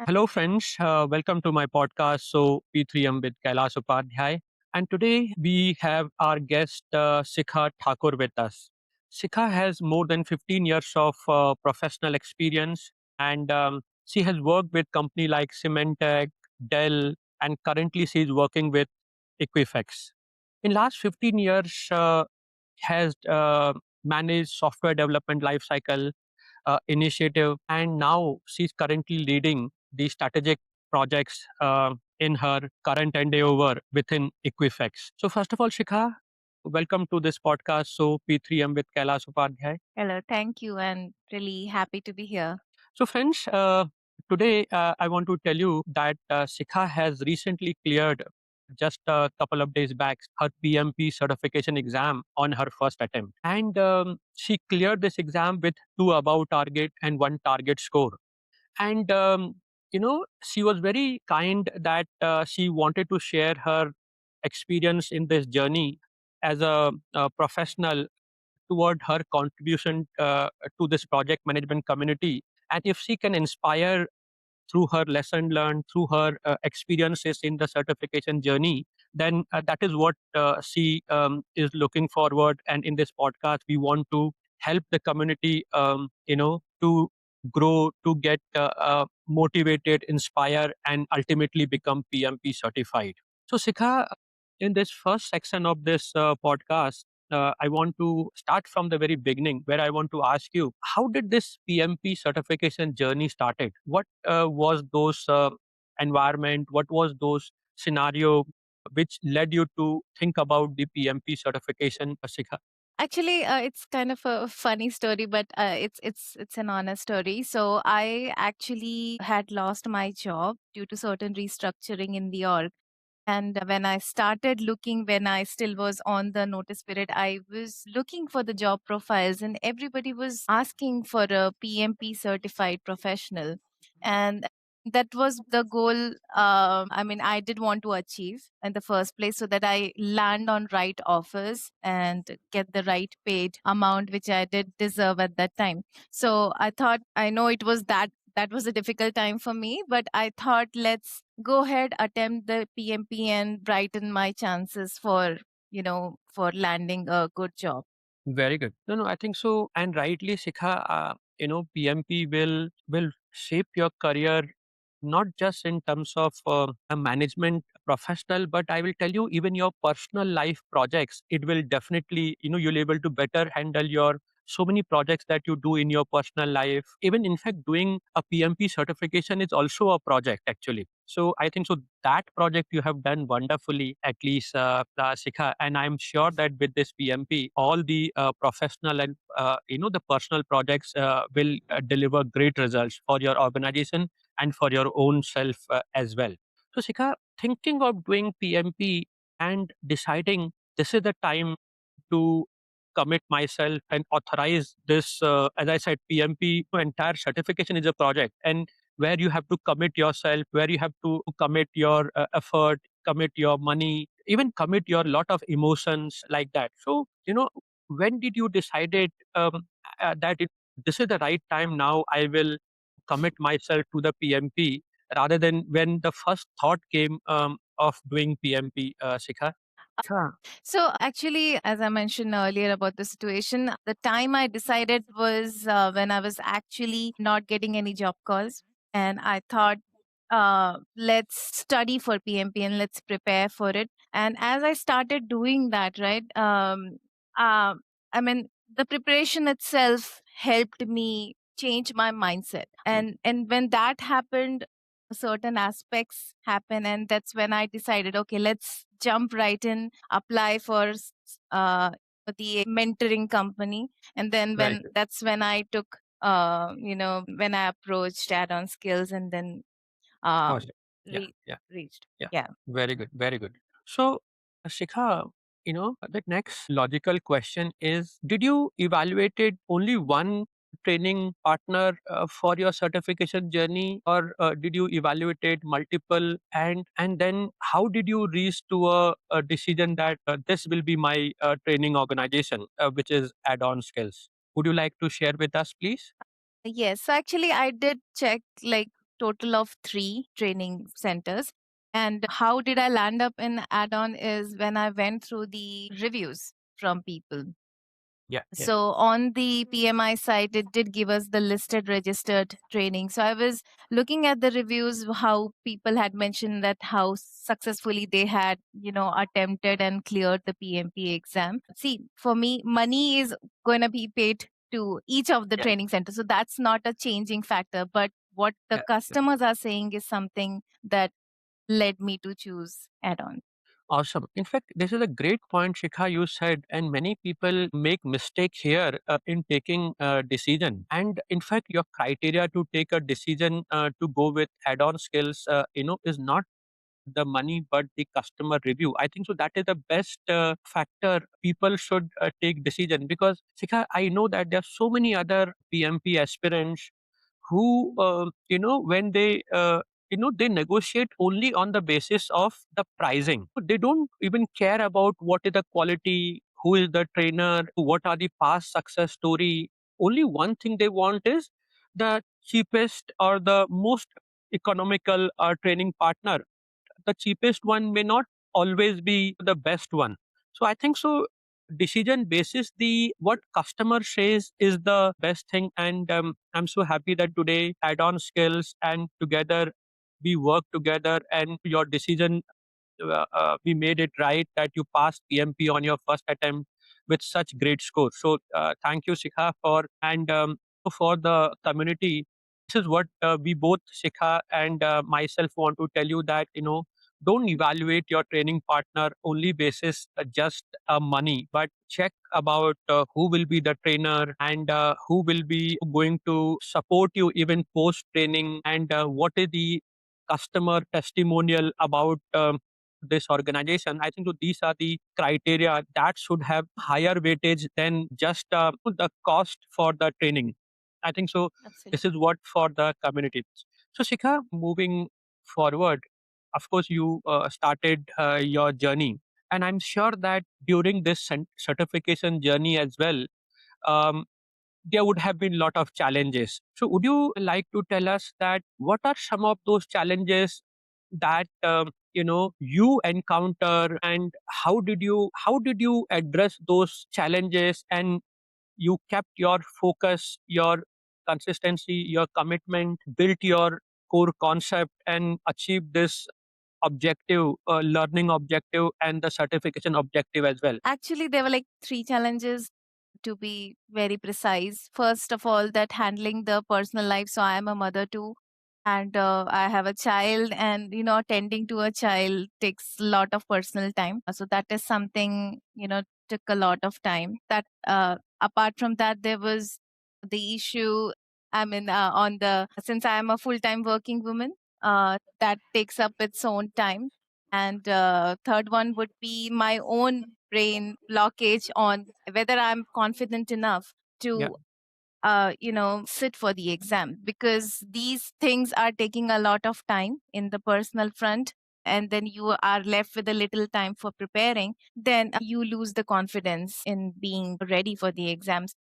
Hello, friends. Welcome to my podcast. So, P3M with Kailas Upadhyay. And today we have our guest, Sikha Thakur, with us. Sikha has more than 15 years of professional experience, and she has worked with companies like Symantec, Dell, and currently she is working with Equifax. In last 15 years, has managed software development lifecycle initiative, and now she's currently leading the strategic projects in her current endeavor within Equifax. So, first of all, Shikha, welcome to this podcast. So, P3M with Kailas Upadhyay. Hello, thank you, and really happy to be here. So, friends, today I want to tell you that Sikha has recently cleared just a couple of days back her PMP certification exam on her first attempt. And she cleared this exam with two above target and one target score. And she was very kind that she wanted to share her experience in this journey as a professional toward her contribution to this project management community, and if she can inspire through her lesson learned, through her experiences in the certification journey, then that is what she is looking forward. And in this podcast, we want to help the community, to grow, to get motivated, inspire, and ultimately become PMP certified. So, Sikha, in this first section of this podcast, I want to start from the very beginning, where I want to ask you, how did this PMP certification journey started? What was those environment? What was those scenario which led you to think about the PMP certification, Sikha? Actually, it's kind of a funny story, but it's an honest story. So I actually had lost my job due to certain restructuring in the org. And when I started looking, when I still was on the notice period, I was looking for the job profiles, and everybody was asking for a PMP certified professional. And that was the goal. I did want to achieve in the first place so that I land on right offers and get the right paid amount, which I did deserve at that time. So I thought, I know it was that was a difficult time for me, but I thought, let's go ahead, attempt the PMP and brighten my chances for, for landing a good job. Very good. No, I think so, and rightly, Sikha. PMP will shape your career not just in terms of a management professional, but I will tell you, even your personal life projects. It will definitely, you'll able to better handle your so many projects that you do in your personal life. Even in fact, doing a PMP certification is also a project actually. So I think so that project you have done wonderfully, at least, Sikha. And I'm sure that with this PMP, all the professional and the personal projects will deliver great results for your organization and for your own self as well. So, Sikha, thinking of doing PMP and deciding this is the time to commit myself and authorize this, as I said, PMP entire certification is a project, and where you have to commit yourself, where you have to commit your effort, commit your money, even commit your lot of emotions like that. So, when did you decided that this is the right time now? I will commit myself to the PMP rather than when the first thought came of doing PMP, Sikha? Sure. So, actually, as I mentioned earlier about the situation, the time I decided was when I was actually not getting any job calls. And I thought, let's study for PMP and let's prepare for it. And as I started doing that, right, uh, I mean, the preparation itself helped me change my mindset. And when that happened, certain aspects happen, and that's when I decided, okay, let's jump right in, apply for the mentoring company. And then Very when good. that's when I took when I approached Addon Skills, and then Awesome. Yeah, re- yeah, reached. yeah. Yeah. Very good, very good. So, Shikha, the next logical question is: did you evaluated only one training partner for your certification journey, or did you evaluated multiple? And then how did you reach to a decision that this will be my training organization, which is Add-on Skills? Would you like to share with us, please? Yes, so actually, I did check like total of 3 training centers. And how did I land up in Addon is when I went through the reviews from people. Yeah, yeah, So on the PMI site, it did give us the listed registered training. So I was looking at the reviews, how people had mentioned that how successfully they had, attempted and cleared the PMP exam. See, for me, money is going to be paid to each of the yeah, training centers. So that's not a changing factor. But what the yeah, yeah. customers are saying is something that led me to choose add-on. Awesome. In fact, this is a great point, Shikha, you said, and many people make mistake here in taking a decision. And in fact, your criteria to take a decision to go with add-on skills, is not the money but the customer review. I think so that is the best factor people should take decision, because Sikha, I know that there are so many other PMP aspirants who when they negotiate only on the basis of the pricing. They don't even care about what is the quality, who is the trainer, what are the past success story. Only one thing they want is the cheapest or the most economical training partner. The cheapest one may not always be the best one. So I think so decision basis the what customer says is the best thing. And I'm so happy that today add-on skills and together we work together, and your decision, we made it right that you passed PMP on your first attempt with such great score. So thank you, Sikha, for the community. This is what we both, Sikha and myself, want to tell you, that don't evaluate your training partner only basis just money, but check about who will be the trainer, and who will be going to support you even post training, and what is the customer testimonial about this organization. I think so these are the criteria that should have higher weightage than just the cost for the training. I think so this is Absolutely. what for the community. So Shikha, moving forward, of course you started your journey, and I'm sure that during this certification journey as well, um, there would have been a lot of challenges. So would you like to tell us that what are some of those challenges that you encounter, and how did you address those challenges, and you kept your focus, your consistency, your commitment, built your core concept, and achieved this objective, learning objective, and the certification objective as well? Actually, there were like 3 challenges, to be very precise. First of all, that handling the personal life. So I am a mother too, and I have a child, and tending to a child takes a lot of personal time. So that is something took a lot of time. That apart from that, there was the issue. I mean, on the since I am a full time working woman, that takes up its own time. And third one would be my own brain blockage on whether I'm confident enough Yeah, to sit for the exam, because these things are taking a lot of time in the personal front, and then you are left with a little time for preparing, then you lose the confidence in being ready for the exams.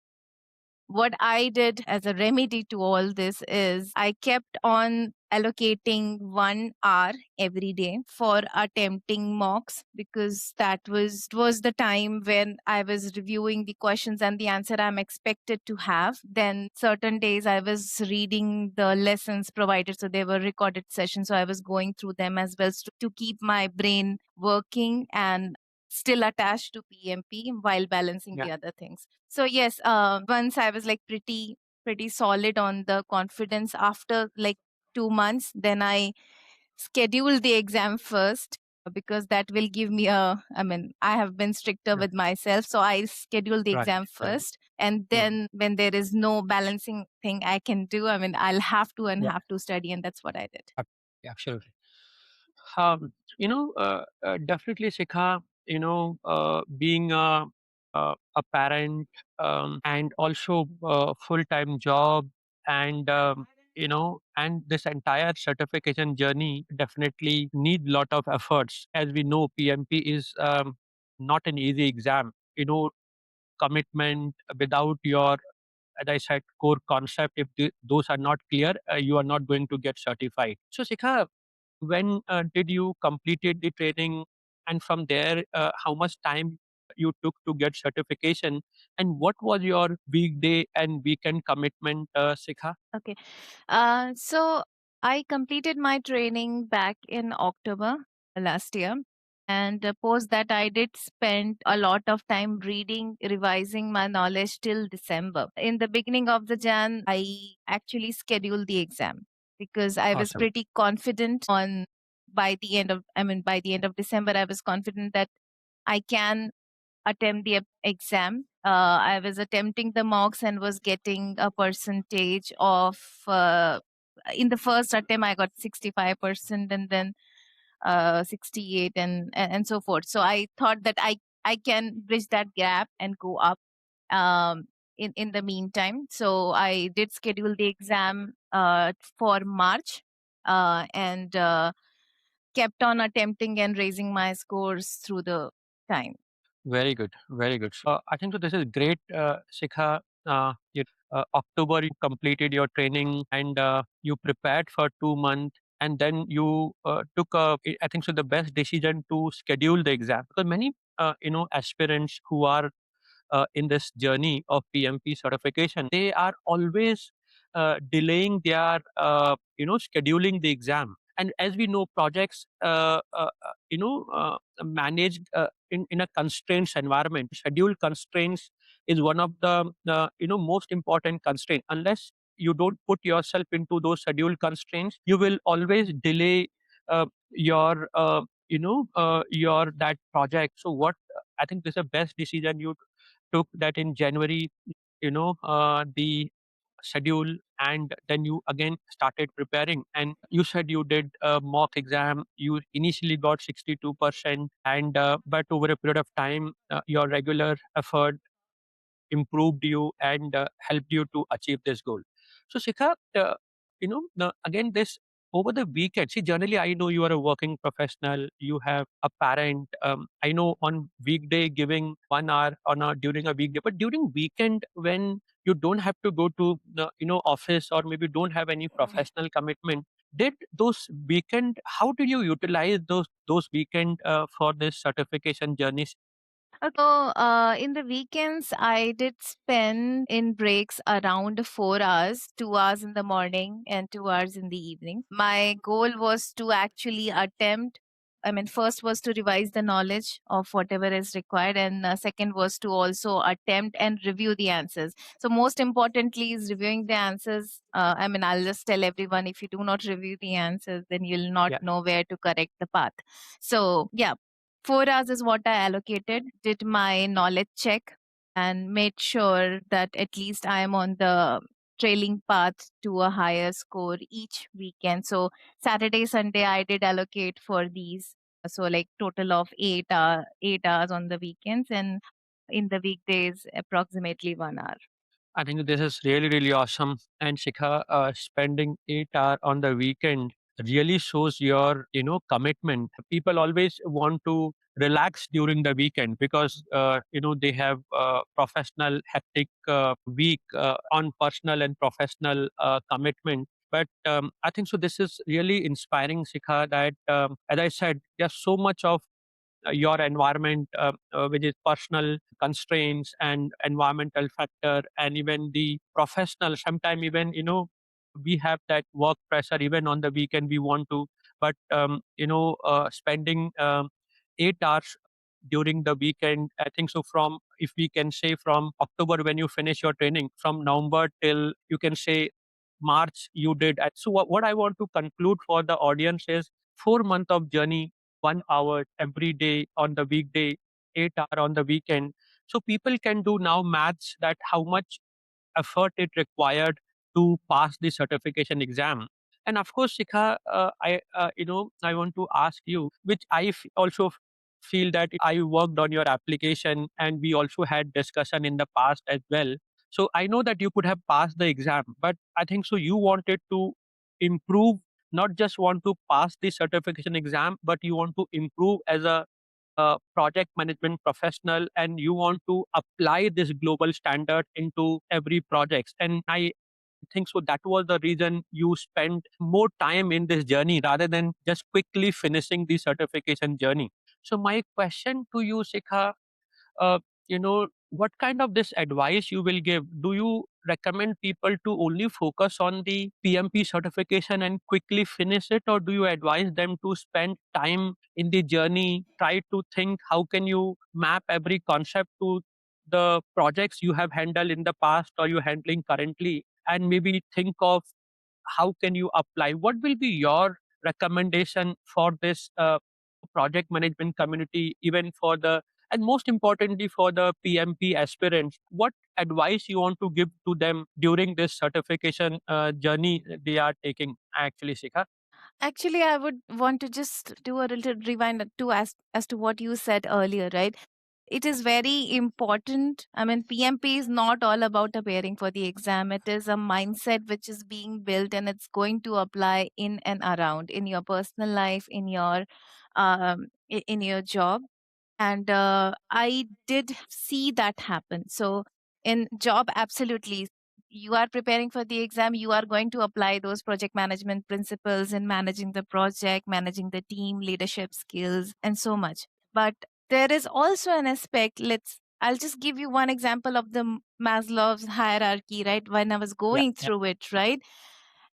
What I did as a remedy to all this is I kept on allocating 1 hour every day for attempting mocks, because that was the time when I was reviewing the questions and the answer I'm expected to have. Then certain days I was reading the lessons provided, so they were recorded sessions, so I was going through them as well to keep my brain working and still attached to PMP while balancing yeah, the other things. So yes, once I was like pretty solid on the confidence after like 2 months, then I scheduled the exam first, because that will give me I mean, I have been stricter yeah. with myself, so I scheduled the Right, exam right. first, and Mhm. then when there is no balancing thing I can do, I mean, I'll have to and Yeah, have to study, and that's what I did. yeah, absolutely. Definitely, Sikha, being a parent, and also a full-time job, and and this entire certification journey definitely need lot of efforts. As we know, PMP is not an easy exam. Commitment without your as I said, core concept. If those are not clear, you are not going to get certified. So, Sikha, when did you completed the training, and from there, how much time you took to get certification, and what was your weekday and weekend commitment, Sikha? Okay. So I completed my training back in October last year. And post that, I did spend a lot of time reading, revising my knowledge till December. In the beginning of the Jan, I actually scheduled the exam because I was Awesome. pretty confident on by the end of December, I was confident that I can attempt the exam. I was attempting the mocks and was getting a percentage of, in the first attempt, I got 65%, and then 68, and so forth. So I thought that I can bridge that gap and go up in the meantime. So I did schedule the exam for March, and kept on attempting and raising my scores through the time. Very good, very good. So I think so. This is great, Sikha. October you completed your training, and you prepared for 2 months, and then you took a. I think so. The best decision to schedule the exam, because many aspirants who are in this journey of PMP certification, they are always delaying their scheduling the exam. And as we know, projects managed in a constraints environment. Schedule constraints is one of the most important constraint. Unless you don't put yourself into those schedule constraints, you will always delay your that project. So what I think this is the best decision you took, that in January, the schedule, and then you again started preparing. And you said you did a mock exam. You initially got 62%, and but over a period of time, your regular effort improved you and helped you to achieve this goal. So, Shikha, again, this over the weekend, see, generally, I know you are a working professional, you have a parent. I know on weekday giving 1 hour on a during a weekday, but during weekend when you don't have to go to the office, or maybe don't have any professional commitment, did those weekend, how do you utilize those weekend for this certification journey? So, in the weekends, I did spend in breaks around 4 hours, 2 hours in the morning and 2 hours in the evening. My goal was to actually attempt. I mean, first was to revise the knowledge of whatever is required, and second was to also attempt and review the answers. So, most importantly, is reviewing the answers. I mean, I'll just tell everyone, if you do not review the answers, then you'll not Yeah. know where to correct the path. So, yeah, 4 hours is what I allocated, did my knowledge check, and made sure that at least I am on the trailing path to a higher score each weekend. So Saturday, Sunday, I did allocate for these. So like total of 8 hours on the weekends, and in the weekdays, approximately 1 hour. I think this is really, really awesome. And Shikha, spending 8 hours on the weekend really shows your, commitment. People always want to relax during the weekend because, they have professional hectic week on personal and professional commitment. But I think so. This is really inspiring, Shikha. That, as I said, there's so much of your environment, which is personal constraints and environmental factor, and even the professional. Sometimes even we have that work pressure. Even on the weekend, we want to, but spending 8 hours during the weekend. I think so. From, if we can say, from October when you finish your training, from November till, you can say, March, you did. So what I want to conclude for the audience is 4 month of journey, 1 hour every day on the weekday, 8 hour on the weekend. So people can do now maths that how much effort it required to pass the certification exam. And of course, Sikha, I want to ask you, which also feel that I worked on your application, and we also had discussion in the past as well. So I know that you could have passed the exam, but I think so you wanted to improve, not just want to pass the certification exam, but you want to improve as a a project management professional and you want to apply this global standard into every project. And I think so that was the reason you spent more time in this journey rather than just quickly finishing the certification journey. So my question to you, Sikha, uh, what kind of this advice you will give? Do you recommend people to only focus on the PMP certification and quickly finish it, or do you advise them to spend time in the journey, try to think how can you map every concept to the projects you have handled in the past or you're handling currently, and maybe think of how can you apply? What will be your recommendation for this project management community, even for the, and most importantly for the PMP aspirants? What advice you want to give to them during this certification journey they are taking, actually, Shikha? Actually, I would want to just do a little rewind to as to what you said earlier, right? It is very important. I mean, PMP is not all about appearing for the exam. It is a mindset which is being built and it's going to apply in and around in your personal life, in your job. And I did see that happen. So in job, absolutely, you are preparing for the exam, you are going to apply those project management principles in managing the project, managing the team, leadership skills, and so much. But there is also an aspect, I'll just give you one example of the Maslow's hierarchy, right? When I was Yeah, going yeah, through it, right?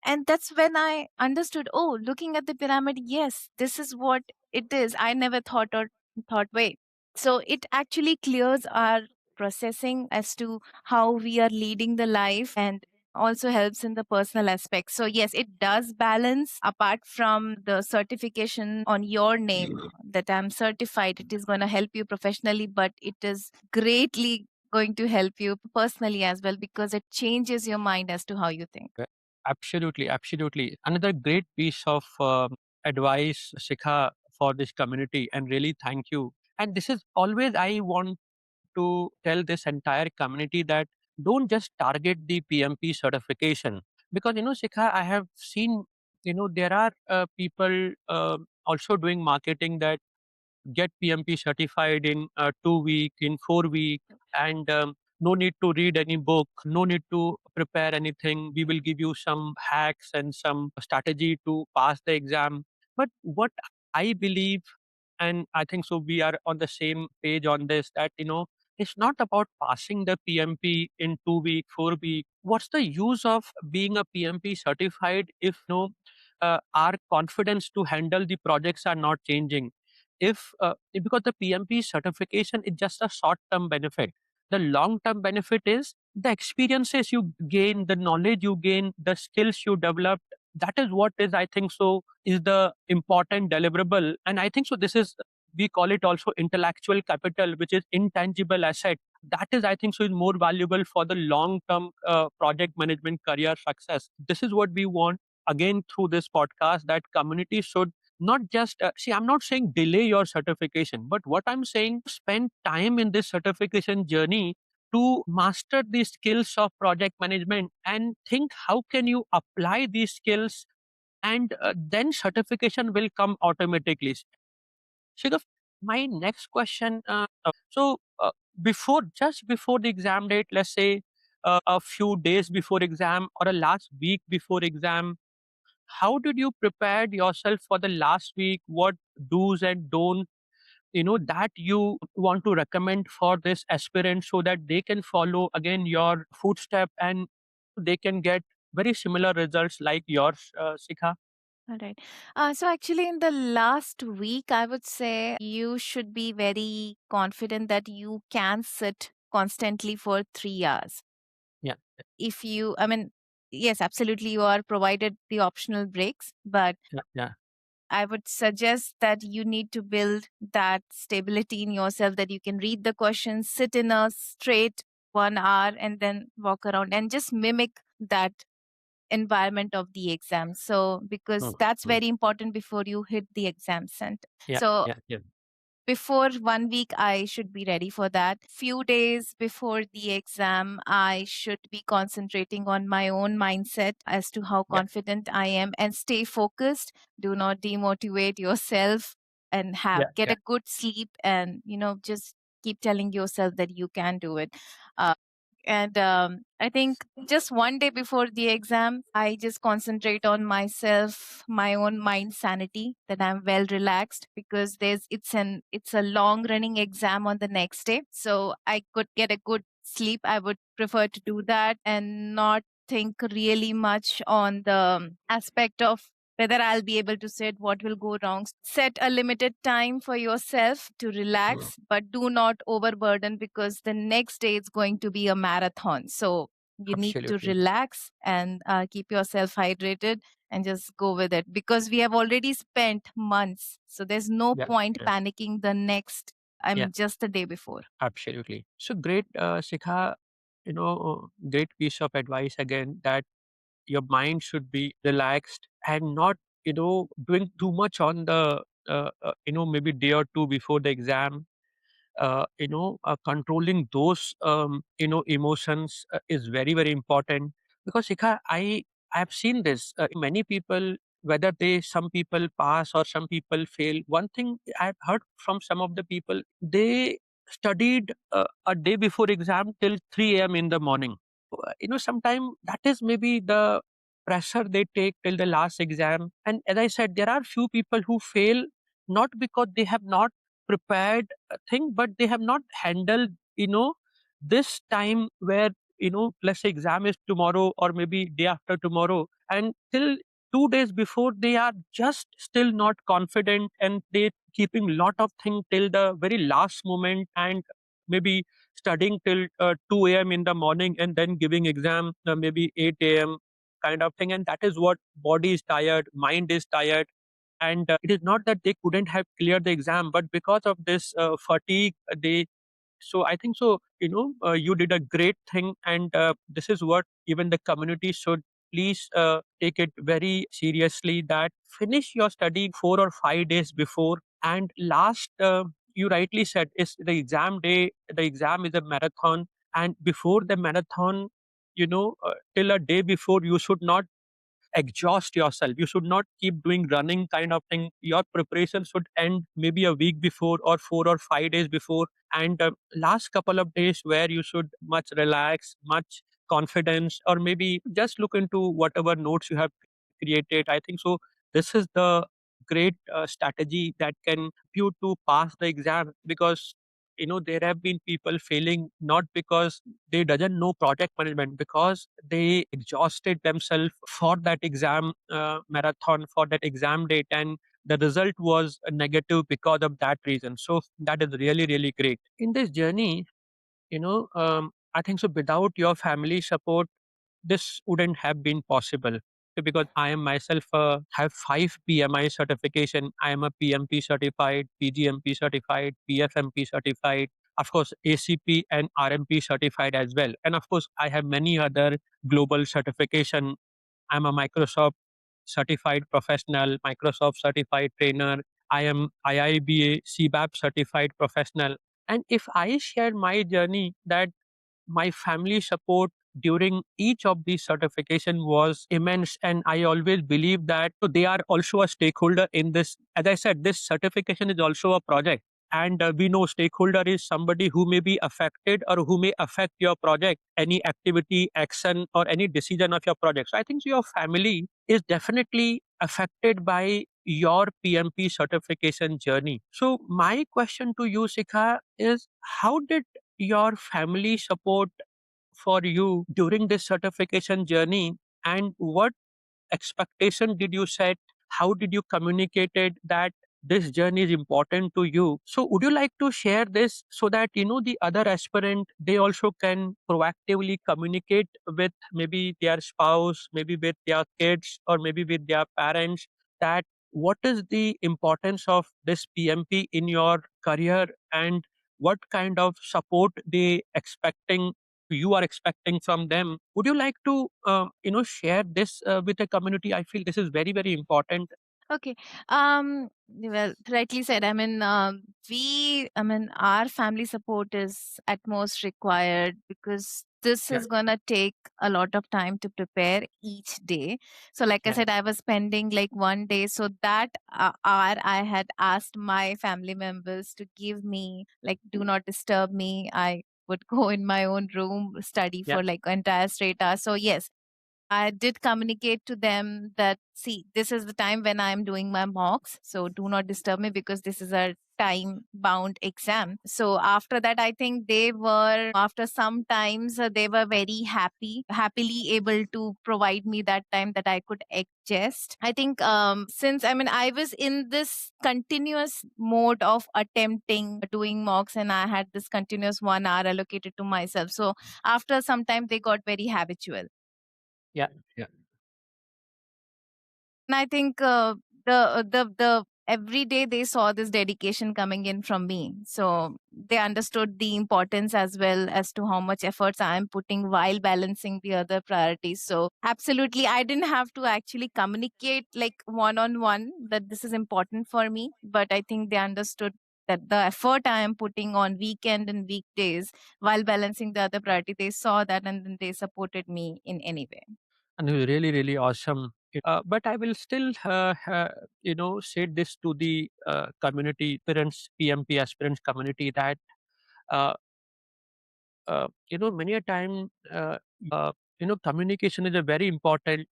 And that's when I understood, oh, looking at the pyramid, yes, this is what it is. I never thought, wait. So it actually clears our processing as to how we are leading the life, and also helps in the personal aspect. So yes, it does balance. Apart from the certification on your name that I'm certified, it is going to help you professionally, but it is greatly going to help you personally as well, because it changes your mind as to how you think. yeah. Absolutely, absolutely. Another great piece of advice, Shikha, for this community, and really thank you. And this is always I want to tell this entire community that don't just target the PMP certification, because Sikha, I have seen there are people also doing marketing that get PMP certified in 2 week, in 4 week, and no need to read any book, no need to prepare anything. We will give you some hacks and some strategy to pass the exam. But what I believe, and I think so, we are on the same page on this, that it's not about passing the PMP in 2 week, 4 week. What's the use of being a PMP certified if our confidence to handle the projects are not changing? Because the PMP certification is just a short term benefit. The long term benefit is the experiences you gain, the knowledge you gain, the skills you develop. That is what is, I think so, is the important deliverable. And I think so, this is, we call it also intellectual capital, which is intangible asset. That is, I think so, is more valuable for the long term project management career success. This is what we want, again, through this podcast, that community should not just see, I'm not saying delay your certification, but what I'm saying, spend time in this certification journey to master the skills of project management and think how can you apply these skills, and then certification will come automatically. Shigaf, my next question, before, just before the exam date, let's say a few days before exam or a last week before exam, how did you prepare yourself for the last week? What do's and don't that you want to recommend for this aspirant, so that they can follow again your footstep and they can get very similar results like yours, Sikha? All right. So actually, in the last week, I would say you should be very confident that you can sit constantly for 3 hours. Yeah, If you, I mean, yes, absolutely, you are provided the optional breaks, but yeah, yeah. I would suggest that you need to build that stability in yourself, that you can read the questions, sit in a straight 1 hour, and then walk around and just mimic that environment of the exam. So, because Mm, that's mm. very important before you hit the exam center. Yeah, So, yeah, yeah, before 1 week, I should be ready for that. Few days before the exam, I should be concentrating on my own mindset as to how yeah. confident I am and stay focused. Do not demotivate yourself. and Yeah, get yeah, a good sleep, and just keep telling yourself that you can do it. uh, and I think just one day before the exam, I just concentrate on myself, my own mind sanity, that I'm well relaxed, because it's a long running exam on the next day. So I could get a good sleep. I would prefer to do that and not think really much on the aspect of whether I'll be able to sit, what will go wrong. Set a limited time for yourself to mm, relax, but do not overburden, because the next day is going to be a marathon. So you need to absolutely. relax and keep yourself hydrated and just go with it, because we have already spent months. So there's no Yeah, point yeah, panicking the next, yeah, just the day before. absolutely. So great, Sikha, great piece of advice again, that your mind should be relaxed and not, doing too much on the, maybe day or two before the exam. Controlling those, emotions is very, very important. Because Sikha, I have seen this, many people, whether some people pass or some people fail. One thing I've heard from some of the people, they studied a day before exam till 3 a.m. in the morning. Sometimes that is maybe the pressure they take till the last exam. And as I said, there are few people who fail not because they have not prepared a thing, but they have not handled, this time where, let's say exam is tomorrow or maybe day after tomorrow, and till 2 days before they are just still not confident, and they keeping lot of things till the very last moment, and maybe studying till 2 a.m. in the morning, and then giving exam maybe 8 a.m. kind of thing. And that is what body is tired, mind is tired. And it is not that they couldn't have cleared the exam, but because of this fatigue, they so I think so, you did a great thing. And this is what even the community should please take it very seriously, that finish your study 4 or 5 days before. And last, you rightly said, is the exam day. The exam is a marathon, and before the marathon, till a day before, you should not exhaust yourself. You should not keep doing running kind of thing. Your preparation should end maybe a week before or 4 or 5 days before. And last couple of days where you should much relax, much confidence, or maybe just look into whatever notes you have created. I think so. This is the great strategy that can help you to pass the exam. Because there have been people failing not because they doesn't know project management, because they exhausted themselves for that exam marathon, for that exam date, and the result was a negative because of that reason. So that is really, really great in this journey. I think so, without your family support, this wouldn't have been possible. Because I am myself have 5 PMI certification. I am a PMP certified, PGMP certified, PFMP certified, of course ACP and RMP certified as well. And of course, I have many other global certification. I'm a Microsoft certified professional, Microsoft certified trainer. I am IIBA CBAP certified professional. And if I share my journey, that my family support during each of these certification was immense, and I always believe that they are also a stakeholder in this. As I said, this certification is also a project, and we know stakeholder is somebody who may be affected or who may affect your project, any activity, action, or any decision of your project. So I think your family is definitely affected by your PMP certification journey. So my question to you, Sikha, is how did your family support for you during this certification journey, and what expectation did you set? How did you communicate it that this journey is important to you? So would you like to share this so that the other aspirant, they also can proactively communicate with maybe their spouse, maybe with their kids, or maybe with their parents, that what is the importance of this PMP in your career, and what kind of support they expecting, you are expecting from them? Would you like to share this with the community? I feel this is very, very important. Okay. Well, rightly said. I mean, our family support is at most required, because this Yeah. is gonna take a lot of time to prepare each day. So like I Yeah. said, I was spending like one day. So that hour I had asked my family members to give me, like, do not disturb me. I would go in my own room, study Yeah. for like entire straight hours. So yes, I did communicate to them that, see, this is the time when I'm doing my mocks. So do not disturb me because this is a time bound exam. So after that, I think they were, after some times, they were very happily able to provide me that time that I could adjust. I think since, I mean, I was in this continuous mode of attempting doing mocks, and I had this continuous 1 hour allocated to myself. So after some time, they got very habitual. Yeah. Yeah. And I think the every day they saw this dedication coming in from me, so they understood the importance as well as to how much efforts I am putting while balancing the other priorities. So absolutely, I didn't have to actually communicate like one on one that this is important for me, but I think they understood that the effort I am putting on weekend and weekdays while balancing the other priority, they saw that and then they supported me in any way. And it was really, really awesome. But I will still, say this to the community, parents, PMP aspirants community that, uh, many a time, communication is a very important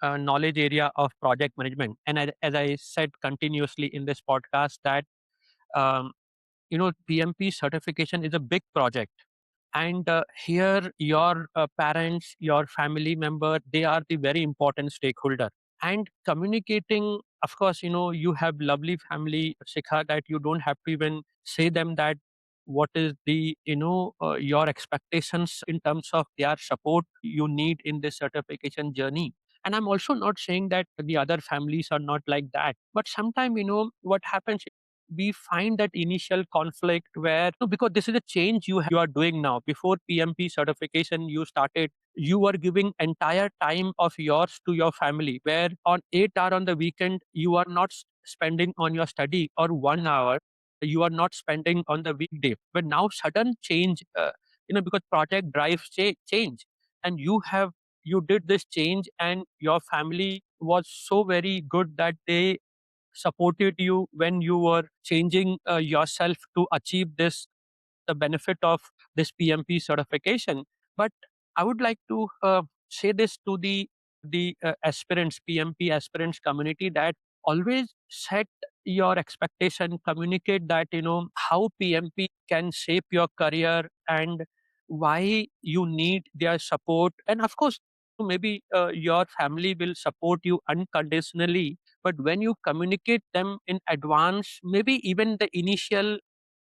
knowledge area of project management. And as I said continuously in this podcast, that um, PMP certification is a big project, and here your parents, your family member, they are the very important stakeholder. And communicating, of course, you have lovely family, Sikha, that you don't have to even say them that what is the your expectations in terms of their support you need in this certification journey. And I'm also not saying that the other families are not like that, but sometimes what happens, we find that initial conflict where, no, because this is a change you are doing now. Before PMP certification you started, you were giving entire time of yours to your family, where on 8 hour on the weekend you are not spending on your study, or 1 hour you are not spending on the weekday. But now sudden change, because project drives change, and you did this change, and your family was so very good that they supported you when you were changing yourself to achieve this, the benefit of this PMP certification. But I would like to say this to the aspirants, PMP aspirants community, that always set your expectation, communicate that how PMP can shape your career and why you need their support. And of course, maybe your family will support you unconditionally, but when you communicate them in advance, maybe even the initial,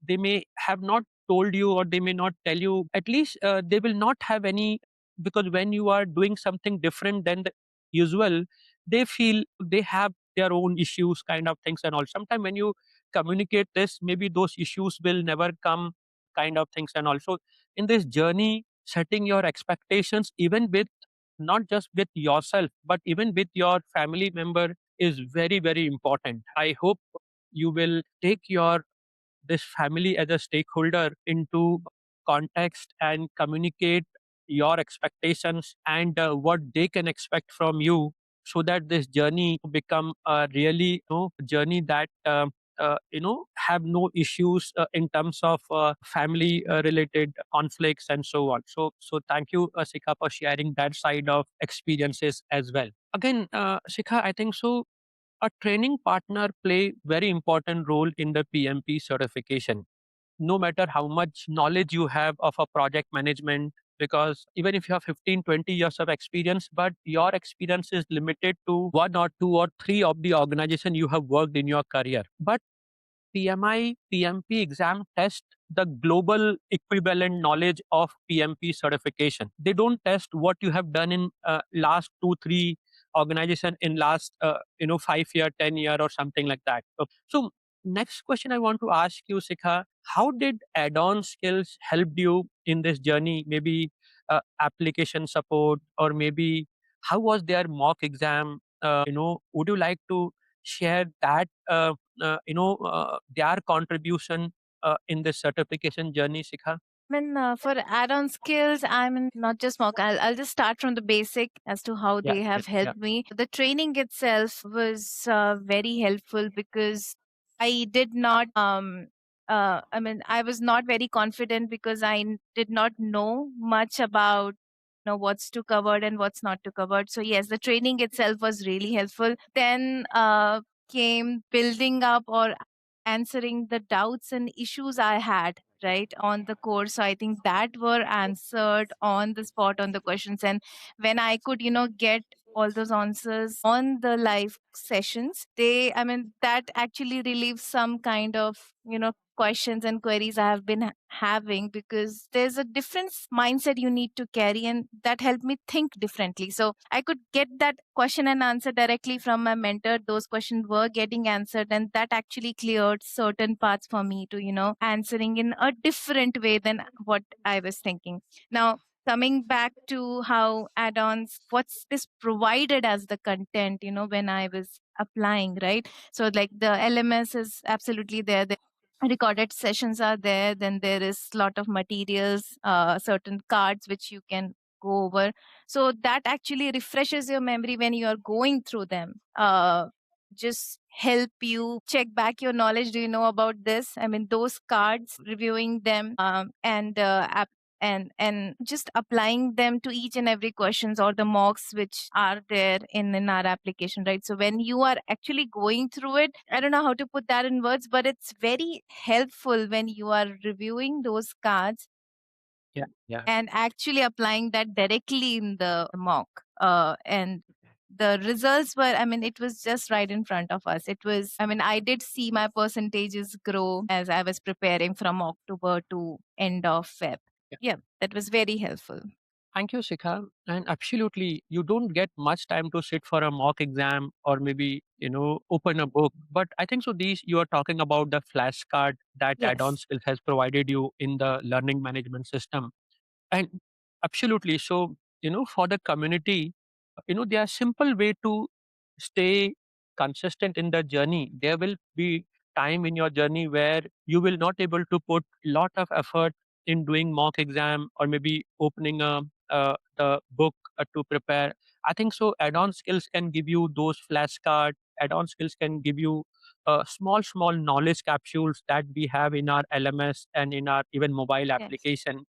they may have not told you, or they may not tell you, at least they will not have any, because when you are doing something different than the usual, they feel they have their own issues, kind of things. And all, sometimes when you communicate this, maybe those issues will never come, kind of things. And also, in this journey, setting your expectations, even with, not just with yourself, but even with your family member, is very, very important. I hope you will take your this family as a stakeholder into context and communicate your expectations and what they can expect from you, so that this journey become a really journey that have no issues in terms of family related conflicts and so on. So thank you, Sikha, for sharing that side of experiences as well. Again, Sikha, I think so a training partner play very important role in the PMP certification. No matter how much knowledge you have of a project management, because even if you have 15, 20 years of experience, but your experience is limited to one or two or three of the organization you have worked in your career. But PMI, PMP exam test the global equivalent knowledge of PMP certification. They don't test what you have done in last two, three organization in last 5 year, 10 year, or something like that. So next question I want to ask you, Sikha, how did add-on skills help you in this journey? Maybe application support, or maybe how was their mock exam? Would you like to share that? Their contribution in this certification journey, Sikha? For add-on skills, not just mock. I'll just start from the basic as to how Yeah, they yeah, have yeah, helped me. The training itself was very helpful because I did not. I was not very confident because did not know much about what's to covered and what's not to covered. So yes, the training itself was really helpful. Then came building up or answering the doubts and issues I had right on the course. So I think that were answered on the spot on the questions. And when I could, get all those answers on the live sessions, that actually relieves some kind of, questions and queries I have been having, because there's a different mindset you need to carry, and that helped me think differently. So I could get that question and answer directly from my mentor. Those questions were getting answered, and that actually cleared certain parts for me to, answering in a different way than what I was thinking. Now, coming back to how add-ons, what's this provided as the content, when I was applying, right? So like the LMS is absolutely there. The recorded sessions are there. Then there is lot of materials, certain cards which you can go over. So that actually refreshes your memory when you are going through them. Just help you check back your knowledge. Do you know about this? Those cards, reviewing them, and just applying them to each and every questions or the mocks which are there in our application, right? So when you are actually going through it, I don't know how to put that in words, but it's very helpful when you are reviewing those cards yeah, yeah. and actually applying that directly in the mock. And the results were, it was just right in front of us. It was, I did see my percentages grow as I was preparing from October to end of Feb. Yeah, that was very helpful. Thank you, Sikha. And absolutely, you don't get much time to sit for a mock exam or maybe, open a book. But I think so, these you are talking about the flashcard that Addon Yes, Skills has provided you in the learning management system. And absolutely. So, for the community, there are simple way to stay consistent in the journey. There will be time in your journey where you will not able to put lot of effort in doing mock exam or maybe opening the book to prepare. I think so. Add-on skills can give you those flashcards. Add-on skills can give you small knowledge capsules that we have in our LMS and in our even mobile yes, application.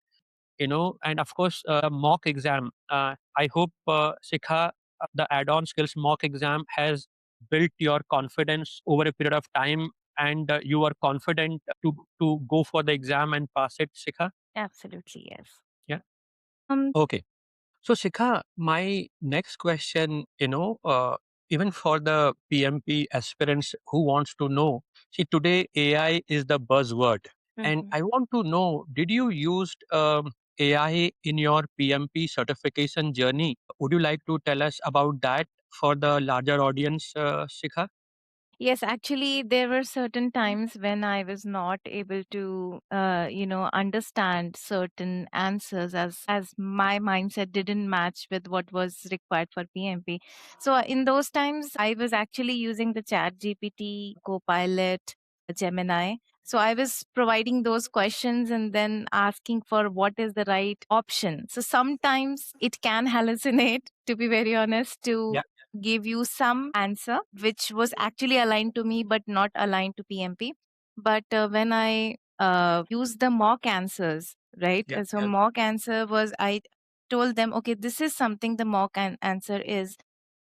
And of course mock exam. I hope Sikha, the add-on skills mock exam has built your confidence over a period of time, and you are confident to go for the exam and pass it, Sikha. absolutely, yes. Yeah. Um, Okay. So, Shikha, my next question, even for the PMP aspirants who wants to know, see, today AI is the buzzword, and mhm. I want to know, did you use AI in your PMP certification journey? Would you like to tell us about that for the larger audience, Shikha? Yes, actually, there were certain times when I was not able to, understand certain answers as my mindset didn't match with what was required for PMP. So in those times, I was actually using the Chat GPT, Copilot, Gemini. So I was providing those questions and then asking for what is the right option. So sometimes it can hallucinate, to be very honest, to Yeah, give you some answer which was actually aligned to me but not aligned to PMP. But when I used the mock answers, right? yeah, So yeah, mock answer was, I told them, okay, this is something the mock answer is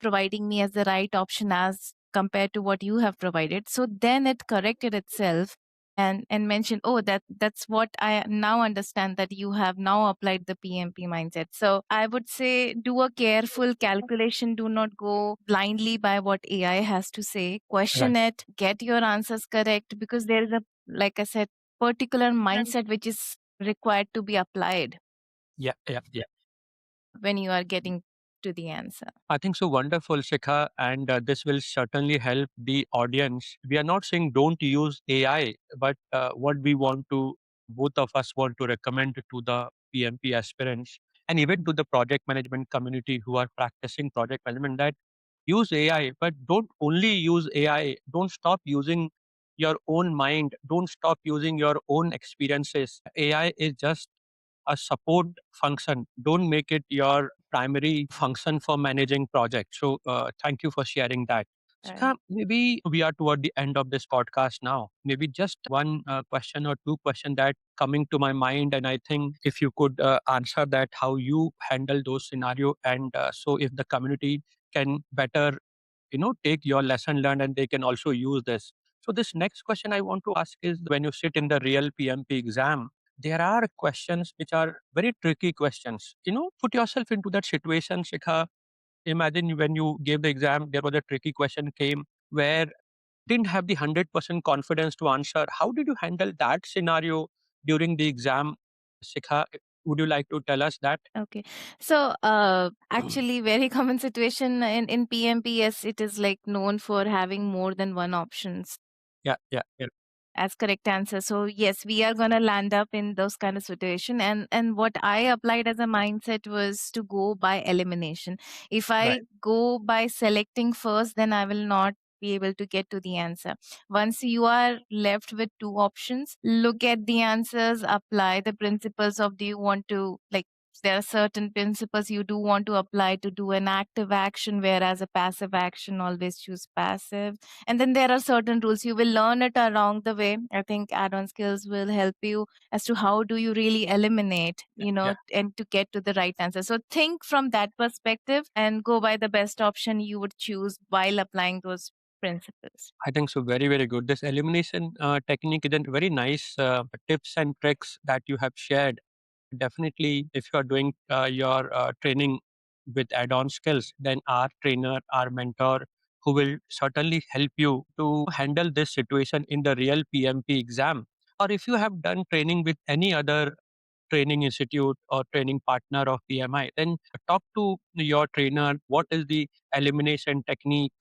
providing me as the right option as compared to what you have provided. So then it corrected itself and mentioned, oh, that's what I now understand, that you have now applied the PMP mindset. So I would say do a careful calculation. Do not go blindly by what AI has to say. right. Question it, get your answers correct, because there is a, like I said, particular mindset which is required to be applied Yeah, yeah, yeah. when you are getting to the answer. I think so wonderful, Shikha, and this will certainly help the audience. We are not saying don't use AI, but what we want to, both of us want to recommend to the PMP aspirants and even to the project management community who are practicing project management, that use AI, but don't only use AI. Don't stop using your own mind. Don't stop using your own experiences. AI is just a support function. Don't make it your primary function for managing projects. So, thank you for sharing that. Sikha, maybe we are toward the end of this podcast now. Maybe just one question or two question that coming to my mind, and I think if you could answer that, how you handle those scenario, and so if the community can better, take your lesson learned and they can also use this. So this next question I want to ask is, when you sit in the real PMP exam, there are questions which are very tricky questions. Put yourself into that situation, Shikha. Imagine when you gave the exam, there was a tricky question came where didn't have the 100% confidence to answer. How did you handle that scenario during the exam, Shikha? Would you like to tell us that? Okay. So, actually, very common situation in PMP. Yes, it is like known for having more than one options Yeah, yeah, yeah. as correct answer. So yes, we are gonna land up in those kind of situation. And what I applied as a mindset was to go by elimination. If Right. I go by selecting first, then I will not be able to get to the answer. Once you are left with two options, look at the answers, apply the principles of, do you want to, like, there are certain principles you do want to apply to do an active action, whereas a passive action, always choose passive. And then there are certain rules you will learn it along the way. I think Addon Skills will help you as to how do you really eliminate, Yeah. and to get to the right answer. So think from that perspective and go by the best option you would choose while applying those principles. I think so. Very, very good. This elimination technique is a very nice tips and tricks that you have shared. Definitely, if you are doing your training with add-on skills, then our trainer, our mentor, who will certainly help you to handle this situation in the real PMP exam. Or if you have done training with any other training institute or training partner of PMI, then talk to your trainer. What is the elimination technique?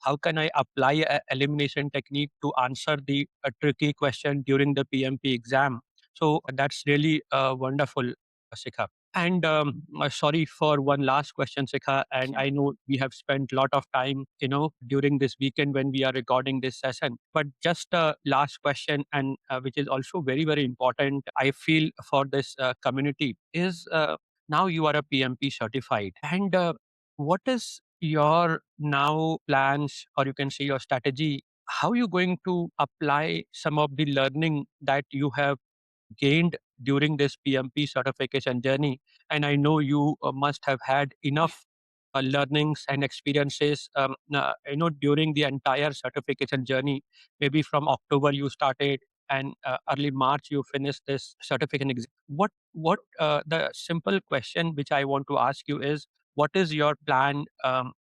How can I apply a elimination technique to answer the tricky question during the PMP exam? So that's really wonderful, Sikha. And sorry for one last question, Sikha. And Sure. I know we have spent a lot of time, during this weekend when we are recording this session. But just a last question, and which is also very, very important, I feel, for this community is now you are a PMP certified. And what is your now plans, or you can say your strategy? How are you going to apply some of the learning that you have gained during this PMP certification journey? And I know you must have had enough learnings and experiences, during the entire certification journey. Maybe from October you started, and early March you finished this certification exam. What the simple question which I want to ask you is, what is your plan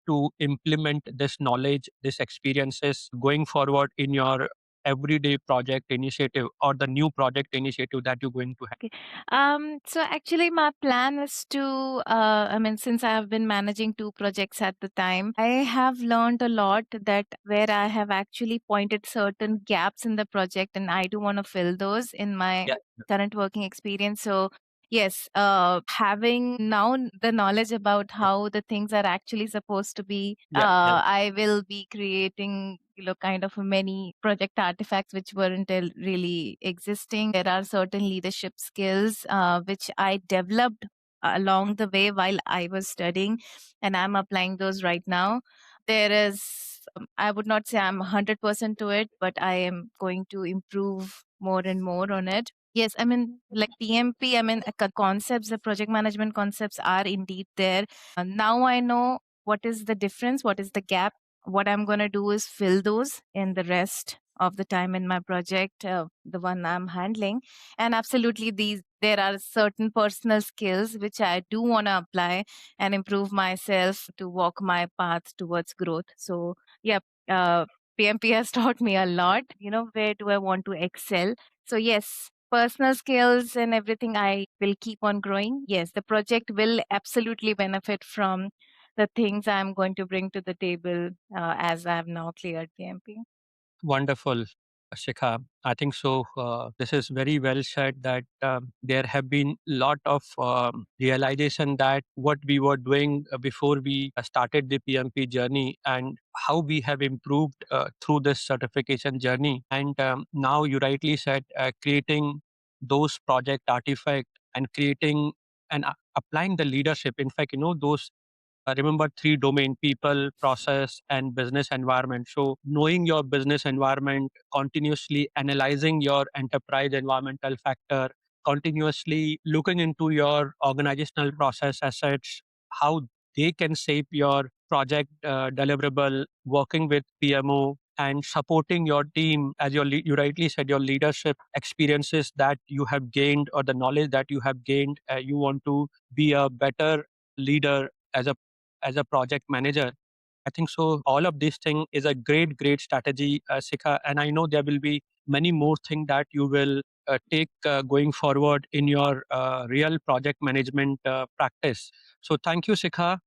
to implement this knowledge, this experiences going forward in your everyday project initiative or the new project initiative that you're going to have? Okay. So actually, my plan was to, I mean, since I have been managing two projects at the time, I have learned a lot that where I have actually pointed certain gaps in the project, and I do want to fill those in my Yeah, current working experience. So, yes, having now the knowledge about yeah, how the things are actually supposed to be, yeah, yeah. I will be creating, kind of many project artifacts which weren't really existing. There are certain leadership skills which I developed along the way while I was studying, and I'm applying those right now. There is, I would not say I'm 100% to it, but I am going to improve more and more on it. Yes, I mean, like PMP, I mean, concepts, the project management concepts are indeed there. Now I know what is the difference, what is the gap. What I'm going to do is fill those in the rest of the time in my project, the one I'm handling. And absolutely, there are certain personal skills which I do want to apply and improve myself to walk my path towards growth. So, yeah, PMP has taught me a lot. Where do I want to excel? So, yes, personal skills and everything, I will keep on growing. Yes, the project will absolutely benefit from the things I'm going to bring to the table as I've now cleared PMP. Wonderful. Shikha. I think so. This is very well said that there have been lot of realization that what we were doing before we started the PMP journey and how we have improved through this certification journey. And now you rightly said creating those project artifact and creating and applying the leadership. In fact, those remember three domain: people, process, and business environment. So knowing your business environment, continuously analyzing your enterprise environmental factor, continuously looking into your organizational process assets, how they can shape your project deliverable, working with PMO and supporting your team. As you rightly said, your leadership experiences that you have gained or the knowledge that you have gained, you want to be a better leader as a project manager. I think so. All of this thing is a great strategy, Sikha, and I know there will be many more things that you will take going forward in your real project management practice. So, thank you, Sikha,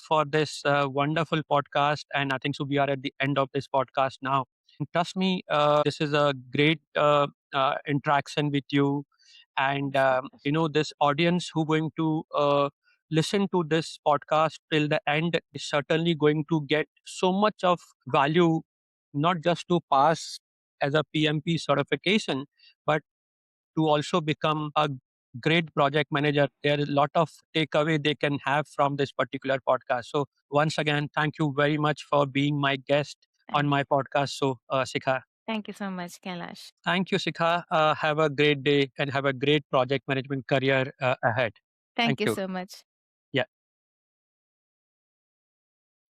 for this wonderful podcast. And I think so. We are at the end of this podcast now. And trust me, this is a great interaction with you, and this audience who going to listen to this podcast till the end is certainly going to get so much of value, not just to pass as a PMP certification, but to also become a great project manager. There is a lot of takeaway they can have from this particular podcast. So once again, thank you very much for being my guest on Thank my podcast. So Sikha, thank you so much, Kailash. thank you, Sikha. Have a great day and have a great project management career ahead. Thank Thank you you. so much.